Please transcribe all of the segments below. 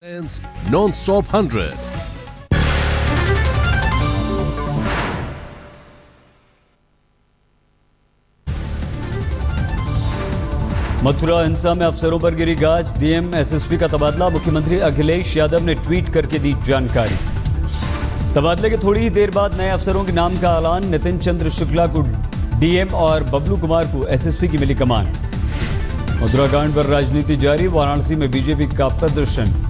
Non-stop 100. Mathura हिंसा में अफसरों पर गिरी गाज, डीएम एसएसपी का तबादला। मुख्यमंत्री अखिलेश यादव ने ट्वीट करके दी जानकारी। तबादले के थोड़ी ही देर बाद नए अफसरों के नाम का ऐलान। नितिन चंद्र शुक्ला को डीएम और बबलू कुमार को एसएसपी की मिली कमान। मथुरा कांड पर राजनीति जारी, वाराणसी में बीजेपी का प्रदर्शन।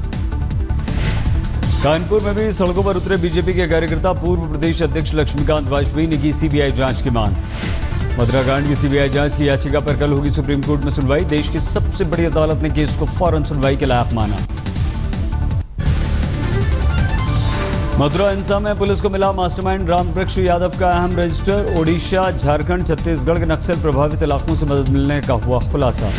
कानपुर में भी सड़कों पर उतरे बीजेपी के कार्यकर्ता। पूर्व प्रदेश अध्यक्ष लक्ष्मीकांत वाजपेयी ने की सीबीआई जांच की मांग। मथुरा कांड की सीबीआई जांच की याचिका पर कल होगी सुप्रीम कोर्ट में सुनवाई। देश की सबसे बड़ी अदालत ने केस को फौरन सुनवाई के लायक माना। मथुरा हिंसा में पुलिस को मिला मास्टरमाइंड रामवृक्ष यादव का अहम रजिस्टर। ओडिशा, झारखंड, छत्तीसगढ़ के नक्सल प्रभावित इलाकों से मदद मिलने का हुआ खुलासा।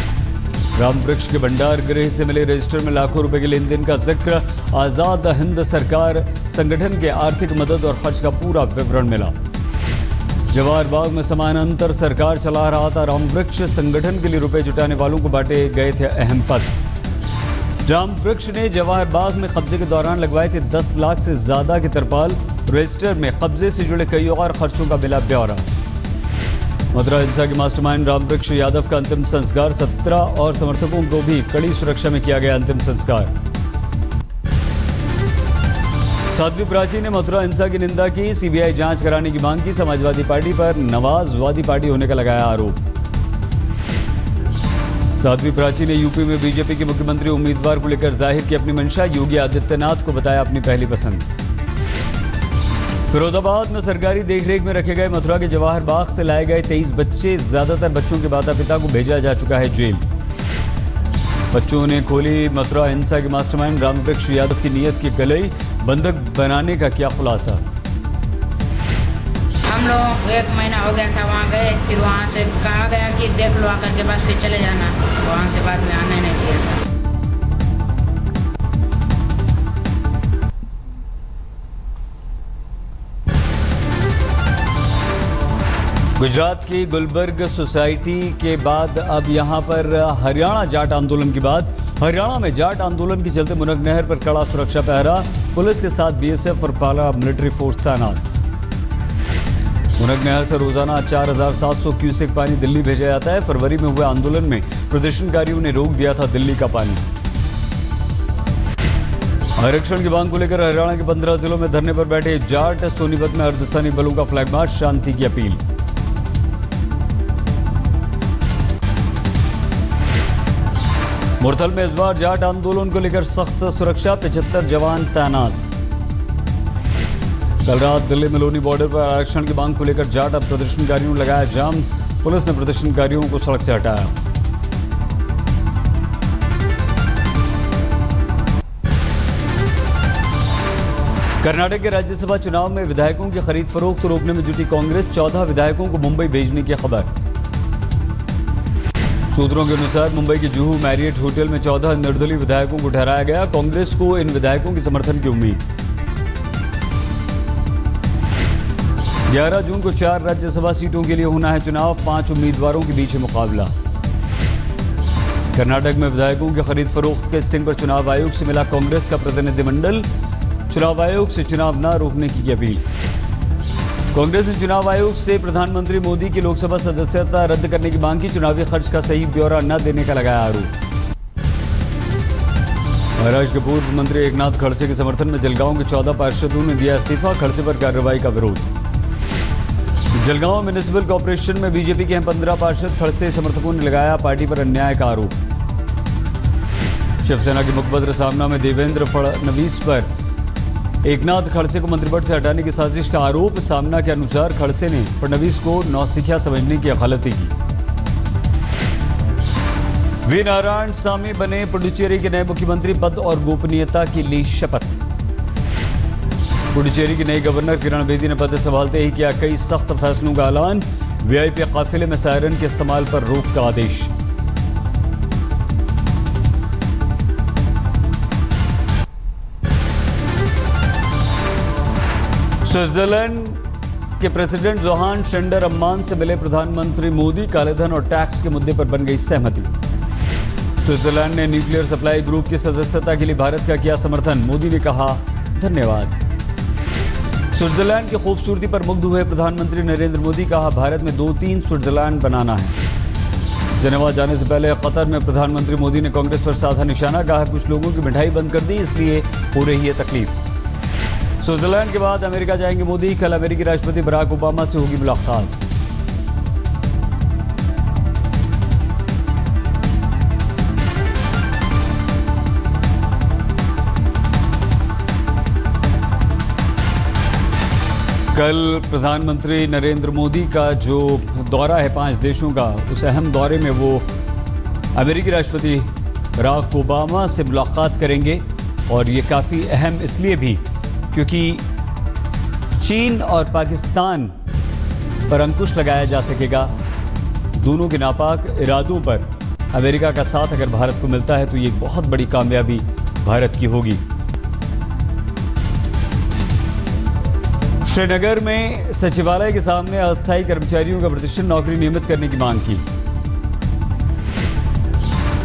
रामवृक्ष के भंडार गृह से मिले रजिस्टर में लाखों रुपए के लेन देन का जिक्र। आजाद हिंद सरकार संगठन के आर्थिक मदद और खर्च का पूरा विवरण मिला। जवाहर बाग में समानांतर सरकार चला रहा था रामवृक्ष। संगठन के लिए रुपए जुटाने वालों को बांटे गए थे अहम पद। रामवृक्ष ने जवाहर बाग में कब्जे के दौरान लगवाए थे 10 लाख से ज्यादा के तरपाल। रजिस्टर में कब्जे से जुड़े कई और खर्चों का मिला ब्यौरा। मथुरा हिंसा के मास्टरमाइंड रामवृक्ष यादव का अंतिम संस्कार। 17 और समर्थकों को भी कड़ी सुरक्षा में किया गया अंतिम संस्कार। साध्वी प्राची ने मथुरा हिंसा की निंदा की, सीबीआई जांच कराने की मांग की। समाजवादी पार्टी पर नवाजवादी पार्टी होने का लगाया आरोप। साध्वी प्राची ने यूपी में बीजेपी के मुख्यमंत्री उम्मीदवार को लेकर जाहिर की अपनी मंशा। योगी आदित्यनाथ को बताया अपनी पहली पसंद। फिरोजाबाद में सरकारी देखरेख में रखे गए मथुरा के जवाहर बाग से लाए गए 23 बच्चे। ज्यादातर बच्चों के माता पिता को भेजा जा चुका है जेल। बच्चों ने खोली मथुरा हिंसा के मास्टरमाइंड रामवृक्ष यादव की नीयत की गलई। बंधक बनाने का क्या खुलासा। हम लोग 1 महीना हो गया था वहाँ गए, फिर वहाँ से कहा गया कि देख लो आकर के बस फिर चले जाना। वहाँ से बाद में आने नहीं दिया था। गुजरात की गुलबर्ग सोसाइटी के बाद अब यहां पर हरियाणा जाट आंदोलन की बात। हरियाणा में जाट आंदोलन के चलते मुनक नहर पर कड़ा सुरक्षा पहरा। पुलिस के साथ बीएसएफ और पाला मिलिट्री फोर्स तैनात। मुनक नहर से रोजाना 4700 क्यूसेक पानी दिल्ली भेजा जाता है। फरवरी में हुए आंदोलन में प्रदर्शनकारियों ने रोक दिया था दिल्ली का पानी। आरक्षण की मांग को लेकर हरियाणा के 15 जिलों में धरने पर बैठे जाट। सोनीपत में अर्धसैनिक बलों का फ्लैग मार्च, शांति की अपील। मुरथल में इस बार जाट आंदोलन को लेकर सख्त सुरक्षा। 75 जवान तैनात। कल रात दिल्ली मेलोनी बॉर्डर पर आरक्षण की मांग को लेकर जाट प्रदर्शनकारियों ने लगाया जाम। पुलिस ने प्रदर्शनकारियों को सड़क से हटाया। कर्नाटक के राज्यसभा चुनाव में विधायकों की खरीद फरोख्त रोकने में जुटी कांग्रेस। 14 विधायकों को मुंबई भेजने की खबर। सूत्रों के अनुसार मुंबई के जुहू मैरियट होटल में 14 निर्दलीय विधायकों को ठहराया गया। कांग्रेस को इन विधायकों के समर्थन की उम्मीद। 11 जून को 4 राज्यसभा सीटों के लिए होना है चुनाव। 5 उम्मीदवारों के बीच मुकाबला। कर्नाटक में विधायकों की खरीद फरोख्त के स्टिंग पर चुनाव आयोग से मिला कांग्रेस का प्रतिनिधिमंडल। चुनाव आयोग से चुनाव न रोकने की अपील। कांग्रेस ने चुनाव आयोग से प्रधानमंत्री मोदी की लोकसभा सदस्यता रद्द करने की मांग की। चुनावी खर्च का सही ब्यौरा न देने का लगाया आरोप। महाराष्ट्र के पूर्व मंत्री एकनाथ खड़से के समर्थन में जलगांव के 14 पार्षदों ने दिया इस्तीफा। खड़से पर कार्रवाई का विरोध। जलगांव म्युनिसिपल कॉर्पोरेशन में बीजेपी के 15 पार्षद। खड़से समर्थकों ने लगाया पार्टी पर अन्याय का आरोप। शिवसेना के मुखपत्र सामना में देवेंद्र फडणवीस पर एकनाथ खड़से को मंत्रिपद से हटाने की साजिश का आरोप। सामना के अनुसार खड़से ने फडणवीस को नौसिखिया समझने की गलती की। वी नारायण सामी बने पुडुचेरी के नए मुख्यमंत्री। पद और गोपनीयता की ली शपथ। पुडुचेरी की नई गवर्नर किरण बेदी ने पद संभालते ही किया कई सख्त फैसलों का ऐलान। वीआईपी काफिले में सायरन के इस्तेमाल पर रोक का आदेश। स्विट्जरलैंड के प्रेसिडेंट जोहान शेंडर अम्मान से मिले प्रधानमंत्री मोदी। कालेधन और टैक्स के मुद्दे पर बन गई सहमति। स्विट्जरलैंड ने न्यूक्लियर सप्लाई ग्रुप की सदस्यता के लिए भारत का किया समर्थन, मोदी ने कहा धन्यवाद। स्विट्जरलैंड की खूबसूरती पर मुग्ध हुए प्रधानमंत्री नरेंद्र मोदी, कहा भारत में 2-3 स्विट्जरलैंड बनाना है। जेनेवा जाने से पहले कतर में प्रधानमंत्री मोदी ने कांग्रेस पर साधा निशाना, कहा कुछ लोगों की मिठाई बंद कर दी इसलिए हो रही है तकलीफ। स्विट्जरलैंड के बाद अमेरिका जाएंगे मोदी, कल अमेरिकी राष्ट्रपति बराक ओबामा से होगी मुलाकात। कल प्रधानमंत्री नरेंद्र मोदी का जो दौरा है 5 देशों का, उस अहम दौरे में वो अमेरिकी राष्ट्रपति बराक ओबामा से मुलाकात करेंगे। और ये काफ़ी अहम इसलिए भी क्योंकि चीन और पाकिस्तान पर अंकुश लगाया जा सकेगा। दोनों के नापाक इरादों पर अमेरिका का साथ अगर भारत को मिलता है तो ये एक बहुत बड़ी कामयाबी भारत की होगी। श्रीनगर में सचिवालय के सामने अस्थायी कर्मचारियों का प्रदर्शन, नौकरी नियमित करने की मांग की।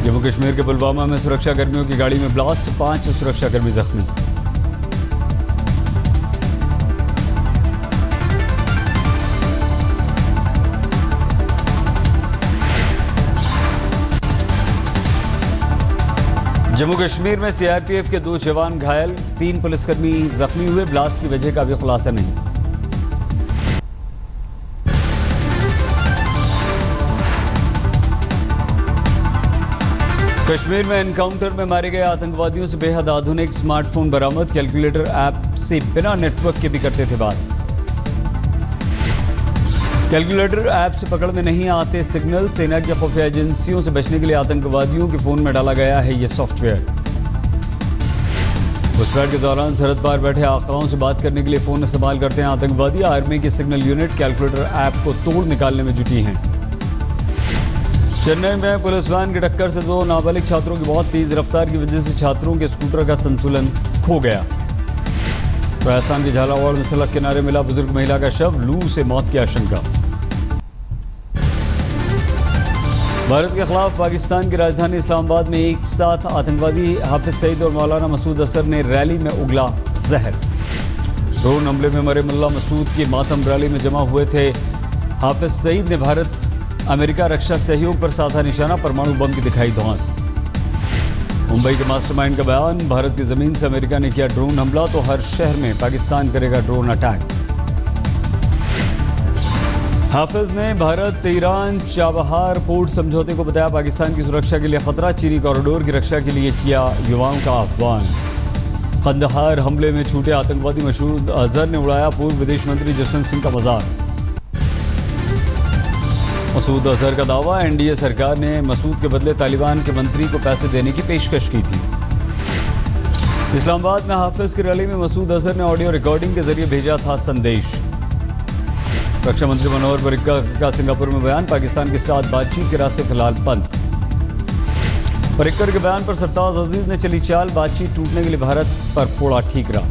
जम्मू कश्मीर के पुलवामा में सुरक्षाकर्मियों की गाड़ी में ब्लास्ट, 5 सुरक्षाकर्मी जख्मी। जम्मू कश्मीर में सीआरपीएफ के 2 जवान घायल, 3 पुलिसकर्मी जख्मी हुए। ब्लास्ट की वजह का भी खुलासा नहीं। कश्मीर में एनकाउंटर में मारे गए आतंकवादियों से बेहद आधुनिक स्मार्टफोन बरामद, कैलकुलेटर ऐप से बिना नेटवर्क के भी करते थे बात। कैलकुलेटर ऐप से पकड़ में नहीं आते सिग्नल, सेना की खुफिया एजेंसियों से बचने के लिए आतंकवादियों के फोन में डाला गया है ये सॉफ्टवेयर। घुसपैठ के दौरान सरहद पार बैठे आकाओं से बात करने के लिए फोन इस्तेमाल करते हैं आतंकवादी। आर्मी की सिग्नल यूनिट कैलकुलेटर ऐप को तोड़ निकालने में जुटी हैं। चेन्नई में पुलिस वैन की टक्कर से 2 नाबालिग छात्रों की मौत, तेज रफ्तार की वजह से छात्रों के स्कूटर का संतुलन खो गया। राजस्थान के झालावाड़ में सड़क किनारे मिला बुजुर्ग महिला का शव, लू से मौत की आशंका। भारत के खिलाफ पाकिस्तान की राजधानी इस्लामाबाद में एक साथ आतंकवादी हाफिज सईद और मौलाना मसूद असर ने रैली में उगला जहर। ड्रोन हमले में मरे मुल्ला मसूद की मातम रैली में जमा हुए थे। हाफिज सईद ने भारत अमेरिका रक्षा सहयोग पर साधा निशाना, परमाणु बम की दिखाई धौंस। मुंबई के मास्टरमाइंड का बयान, भारत की जमीन से अमेरिका ने किया ड्रोन हमला तो हर शहर में पाकिस्तान करेगा ड्रोन अटैक। हाफिज ने भारत ईरान चाबहार पोर्ट समझौते को बताया पाकिस्तान की सुरक्षा के लिए खतरा, चीनी कॉरिडोर की रक्षा के लिए किया युवाओं का आह्वान। कंदहार हमले में छूटे आतंकवादी मसूद अजहर ने उड़ाया पूर्व विदेश मंत्री जसवंत सिंह का मजाक। मसूद अजहर का दावा, एनडीए सरकार ने मसूद के बदले तालिबान के मंत्री को पैसे देने की पेशकश की थी। इस्लामाबाद में हाफिज की रैली में मसूद अजहर ने ऑडियो रिकॉर्डिंग के जरिए भेजा था संदेश। रक्षा मंत्री मनोहर पर्रिकर का सिंगापुर में बयान, पाकिस्तान के साथ बातचीत के रास्ते फिलहाल बंद। पर्रिकर के बयान पर सरताज अजीज ने चली चाल, बातचीत टूटने के लिए भारत पर फोड़ा ठीकरा।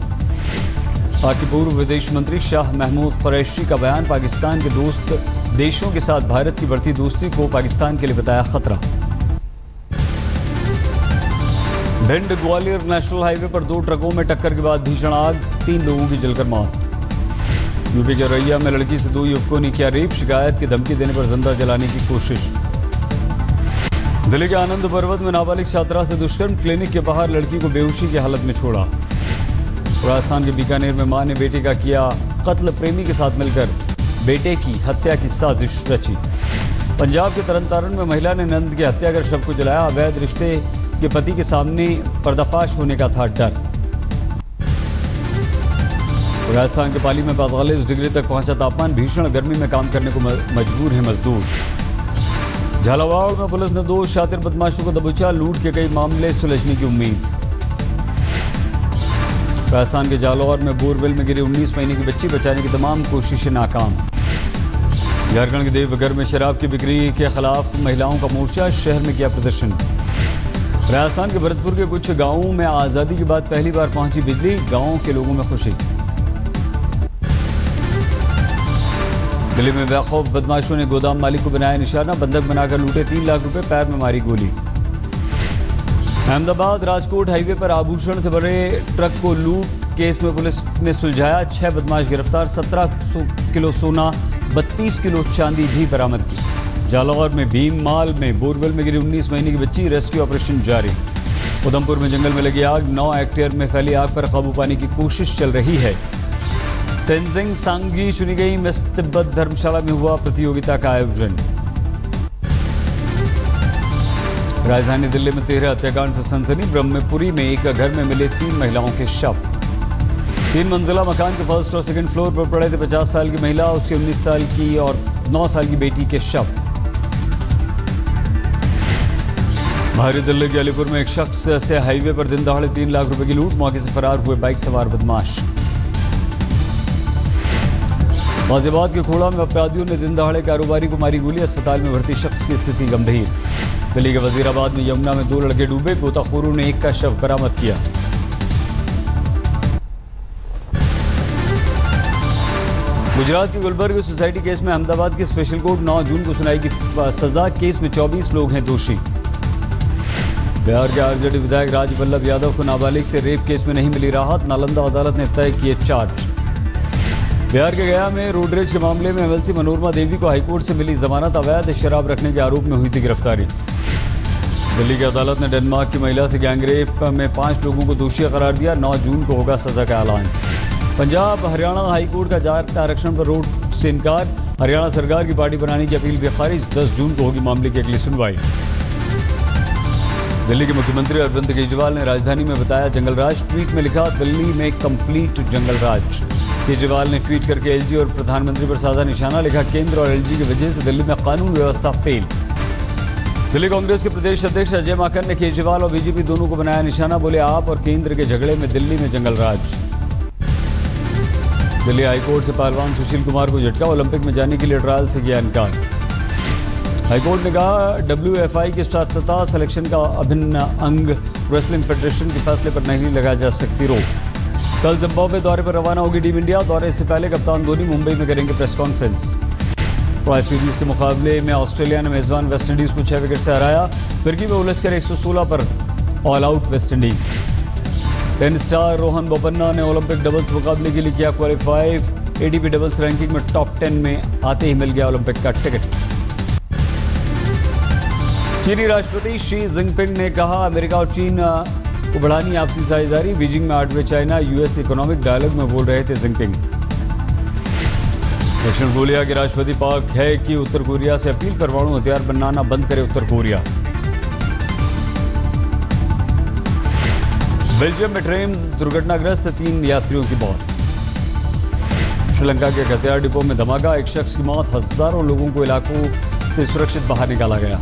पाक के पूर्व विदेश मंत्री शाह महमूद कुरैशी का बयान, पाकिस्तान के दोस्त देशों के साथ भारत की बढ़ती दोस्ती को पाकिस्तान के लिए बताया खतरा। भिंड ग्वालियर नेशनल हाईवे पर 2 ट्रकों में टक्कर के बाद भीषण आग, 3 लोगों की जलकर मौत। यूपी के रैया में लड़की से 2 युवकों ने किया रेप, शिकायत की धमकी देने पर जिंदा जलाने की कोशिश। दिल्ली के आनंद पर्वत में नाबालिग छात्रा से दुष्कर्म, क्लिनिक के बाहर लड़की को बेहोशी की हालत में छोड़ा। राजस्थान के बीकानेर में मां ने बेटे का किया कत्ल, प्रेमी के साथ मिलकर बेटे की हत्या की साजिश रची। पंजाब के तरनतारन में महिला ने नंद की हत्या कर शव को जलाया, अवैध रिश्ते के पति के सामने पर्दाफाश होने का था डर। राजस्थान के पाली में 45 डिग्री तक पहुंचा तापमान, भीषण गर्मी में काम करने को मजबूर है मजदूर। झालावाड़ में पुलिस ने 2 शातिर बदमाशों को दबोचा, लूट के कई मामले सुलझने की उम्मीद। राजस्थान के जालौर में बोरवेल में गिरी 19 महीने की बच्ची, बचाने की तमाम कोशिशें नाकाम। झारखंड के देवघर में शराब की बिक्री के खिलाफ महिलाओं का मोर्चा, शहर में किया प्रदर्शन। राजस्थान के भरतपुर के कुछ गांवों में आज़ादी के बाद पहली बार पहुंची बिजली, गांवों के लोगों में खुशी। दिल्ली में बेखौफ बदमाशों ने गोदाम मालिक को बनाया निशाना, बंधक बनाकर लूटे 3 लाख रुपए, पैर में मारी गोली। अहमदाबाद राजकोट हाईवे पर आभूषण से भरे ट्रक को लूट केस में पुलिस ने सुलझाया। 6 बदमाश गिरफ्तार। 17 किलो सोना, 32 किलो चांदी भी बरामद की। जालौर में भीम माल में बोरवेल में गिरी 19 महीने की बच्ची, रेस्क्यू ऑपरेशन जारी। उधमपुर में जंगल में लगी आग, 9 हेक्टेयर में फैली आग पर काबू पाने की कोशिश चल रही है। तेंजिंग सांगी चुनी गई। मिस तिब्बत धर्मशाला में हुआ प्रतियोगिता का आयोजन। राजधानी दिल्ली में 13 हत्याकांड से सनसनी। ब्रह्मपुरी में एक घर में मिले 3 महिलाओं के शव। 3 मंजिला मकान के फर्स्ट और सेकंड फ्लोर पर पड़े थे 50 साल की महिला, उसके 19 साल की और 9 साल की बेटी के शव। भारी दिल्ली के अलीपुर में एक शख्स से हाईवे पर दिन दहाड़े 3 लाख रुपए की लूट, मौके से फरार हुए बाइक सवार बदमाश। गाजियाबाद के खोड़ा में अपराधियों ने दिन दहाड़े कारोबारी को मारी गोली, अस्पताल में भर्ती शख्स की स्थिति गंभीर। दिल्ली के वजीराबाद में यमुना में 2 लड़के डूबे, गोताखोरों ने एक का शव बरामद किया। गुजरात के गुलबर्ग सोसाइटी केस में अहमदाबाद की स्पेशल कोर्ट 9 जून को सुनाएगी सजा। केस में 24 लोग हैं दोषी। बिहार के आरजेडी विधायक राज वल्लभ यादव को नाबालिग से रेप केस में नहीं मिली राहत, नालंदा अदालत ने तय किए चार्ज। बिहार के गया में रोडरेज के मामले में एमएलसी मनोरमा देवी को हाईकोर्ट से मिली जमानत, अवैध शराब रखने के आरोप में हुई थी गिरफ्तारी। दिल्ली की अदालत ने डेनमार्क की महिला से गैंगरेप में 5 लोगों को दोषी करार दिया। 9 जून को होगा सजा का ऐलान। पंजाब हरियाणा हाईकोर्ट का जाट आरक्षण पर रोड से इनकार, हरियाणा सरकार की पार्टी बनाने की अपील भी खारिज। 10 जून को होगी मामले की अगली सुनवाई। दिल्ली के मुख्यमंत्री अरविंद केजरीवाल ने राजधानी में बताया जंगलराज, ट्वीट में लिखा दिल्ली में कंप्लीट जंगलराज। केजरीवाल ने ट्वीट करके एलजी और प्रधानमंत्री पर साधा निशाना, लिखा केंद्र और एलजी की वजह से दिल्ली में कानून व्यवस्था फेल। दिल्ली कांग्रेस के प्रदेश अध्यक्ष अजय माकन ने केजरीवाल और बीजेपी दोनों को बनाया निशाना, बोले आप और केंद्र के झगड़े में दिल्ली में जंगलराज। दिल्ली हाईकोर्ट से पहलवान सुशील कुमार को झटका, ओलंपिक में जाने के लिए ट्रायल से किया इनकार। हाईकोर्ट ने कहा डब्ल्यूएफआई की स्वायत्तता सिलेक्शन का अभिन्न अंग, रेसलिंग फेडरेशन के फैसले पर नहीं लगाई जा सकती रोक। कल जिम्बाब्वे दौरे पर रवाना होगी टीम इंडिया। दौरे से पहले कप्तान धोनी मुंबई में करेंगे प्रेस कॉन्फ्रेंस। ट्राई सीरीज के मुकाबले में ऑस्ट्रेलिया ने मेजबान वेस्टइंडीज को 6 विकेट से हराया। फिरकी में उलझकर 116 पर all out West Indies. Tennis star Rohan Bopanna ने ओलंपिक डबल्स मुकाबले के लिए किया क्वालिफाई। एटीपी डबल्स रैंकिंग में टॉप 10 में आते ही मिल गया ओलंपिक का टिकट। चीनी राष्ट्रपति शी जिनपिंग ने कहा अमेरिका और चीन को बढ़ानी आपसी साझेदारी। बीजिंग में 8वें चाइना यूएस इकोनॉमिक डायलॉग में बोल रहे थे जिनपिंग। दक्षिण कोरिया के राष्ट्रपति पाक है कि उत्तर कोरिया से अपील, परमाणु हथियार बनाना बंद करे उत्तर कोरिया। बेल्जियम में ट्रेन दुर्घटनाग्रस्त, 3 यात्रियों की मौत। श्रीलंका के हथियार डिपो में धमाका, 1 शख्स की मौत, हजारों लोगों को इलाकों से सुरक्षित बाहर निकाला गया।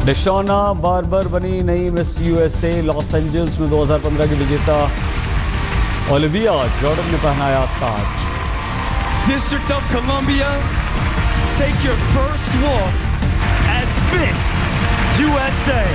डेशोना बार्बर बनी नई मिस यूएसए। लॉस एंजल्स में 2015 की विजेता ओलिविया जॉर्डन ने पहनाया ताज। District of Columbia, take your first walk as Miss USA.